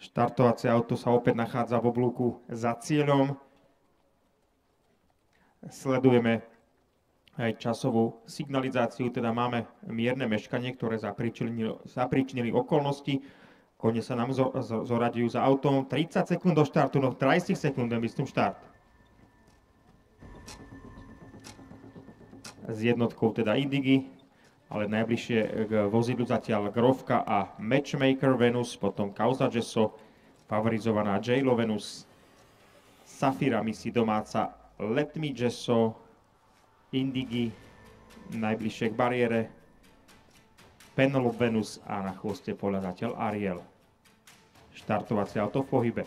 Štartovacie auto sa opäť nachádza v oblúku za cieľom. Sledujeme aj časovú signalizáciu, teda máme mierne meškanie, ktoré zapríčinili okolnosti. Kone sa nám zoradujú za autom. 30 sekúnd do štartu, no 30 sekúnd myslím štart. S jednotkou teda Indigi, ale najbližšie k vozidlu zatiaľ Grovka a Matchmaker Venus, potom Causa Gesso, favorizovaná J-Lo Venus, Safira Misi domáca Let Me Gesso, Indigi, najbližšie k bariére, Penelope Venus a na chvoste poľa zatiaľ Ariel. Štartovacie auto v pohybe.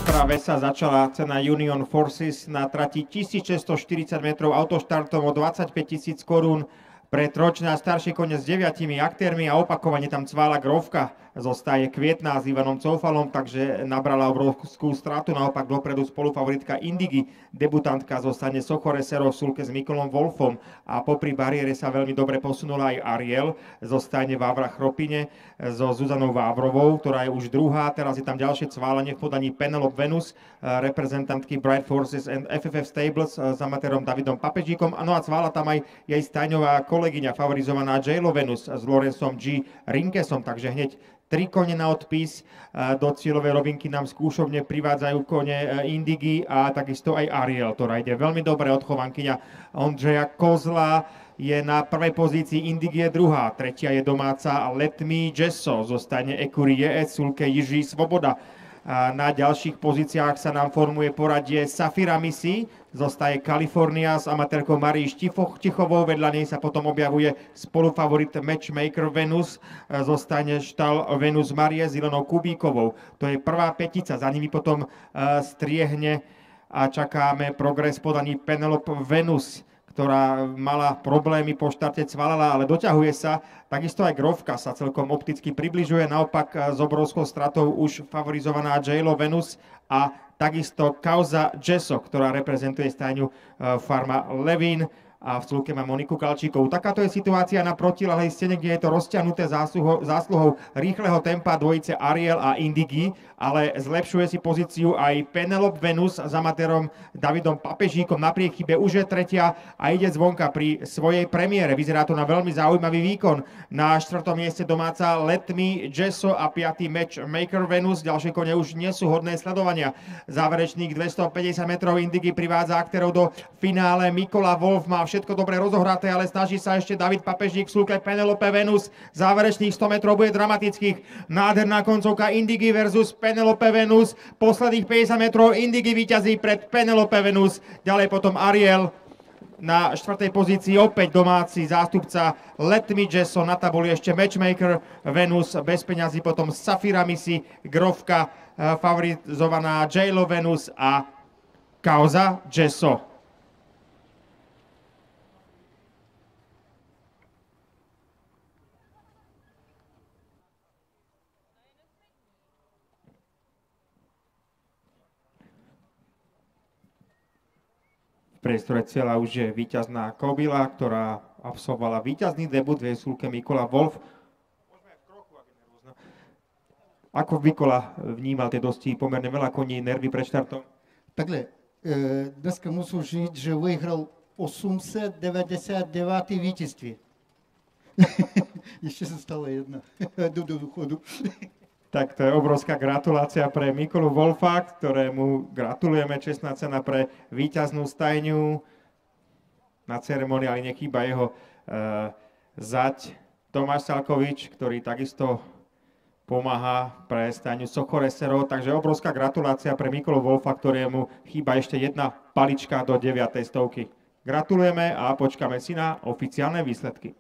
Práve sa začala cena Union Forces na trati 1640 metrov autoštartom o 25 000 korún pre tročné a staršie kone s 9 aktérmi a opakovane tam cvála Grovka. Zostaje Kvietná s Ivanom Coufalom, takže nabrala obrovskú stratu. Naopak dopredu spolufavoritka Indigi, debutantka zostane Sochoresero v súlke s Mikolom Wolfom a popri bariére sa veľmi dobre posunula aj Ariel. Zostane Vávra Chropine so Zuzanou Vávrovou, ktorá je už druhá. Teraz je tam ďalšie cválanie v podaní Penelope Venus, reprezentantky Bright Forces and FFF Stables s amatérom Davidom Papežíkom. No a cvála tam aj jej stajňová kolegyňa, favorizovaná J-Lo Venus s Lorenzom G. Rinkesom, takže hneď 3 kone na odpis. Do cieľovej rovinky nám skúšovne privádzajú kone Indigi a takisto aj Ariel, ktorá ide veľmi dobre. Odchovankyňa Ondřeja Kozla je na prvej pozícii, Indigi je druhá, tretia je domáca Let Me Gesso, zostane Ekurie Sulke Jiří Svoboda. Na ďalších pozíciách sa nám formuje poradie Safira Misi, zostaje Kalifornia s amatérkou Marií Tichovou, vedľa nej sa potom objavuje spolufavorit Matchmaker Venus, zostane Štal Venus Marie s Ilenou Kubíkovou. To je prvá petica, za nimi potom striehne a čakáme progres podaní Penelope Venus, ktorá mala problémy po štarte, cvalala, ale doťahuje sa. Takisto aj Grovka sa celkom opticky približuje, naopak s obrovskou stratou už favorizovaná J-Lo Venus a takisto Causa Gesso, ktorá reprezentuje stajňu Farma Levin a v clúke má Moniku Kalčíkovú. Takáto je situácia na protiľahlej stene, kde je to rozťahnuté zásluhou rýchleho tempa dvojice Ariel a Indigi, ale zlepšuje si pozíciu aj Penelope Venus s amatérom Davidom Papežíkom. Napriek chybe už je tretia a ide zvonka pri svojej premiére. Vyzerá to na veľmi zaujímavý výkon. Na 4. mieste domáca Let Me Gesso a 5. Matchmaker Venus. Ďalšie kone už nie sú hodné sledovania. Záverečných 250 metrov Indigi privádza aktérov do finále. Mikola Wolf má všetko dobre rozohraté, ale snaží sa ešte David Papežík v súlke Penelope Venus. Záverečných 100 metrov bude dramatických. Nádherná koncovka Indigi versus Penelope Venus. Posledných 50 metrov Indigi víťazí pred Penelope Venus. Ďalej potom Ariel na 4. pozícii, opäť domáci zástupca Let Me Gesso. Na tabuli ešte Matchmaker Venus bez peňazí, potom Safira Misi, Grovka, favorizovaná J-Lo Venus a Causa Gesso. V priestore cieľa už je víťazná Kobila, ktorá absolvovala víťazný debut v jej súlke Mikola Wolf. Ako Mikola vnímal tie dosti pomerne veľa koní, nervy pred štartom? Takhle, dneska musím říct, že vyhral 899. vítězství. Ještě se stalo jedna. Jdu do důchodu. Tak to je obrovská gratulácia pre Mikolu Wolfa, ktorému gratulujeme, čestná cena pre víťaznú stajňu. Na ceremoniáli nechýba jeho zať Tomáš Salkovič, ktorý takisto pomáha pre stajňu Sochoresero, takže obrovská gratulácia pre Mikolu Wolfa, ktorému chýba ešte jedna palička do 9. stovky. Gratulujeme a počkáme si na oficiálne výsledky.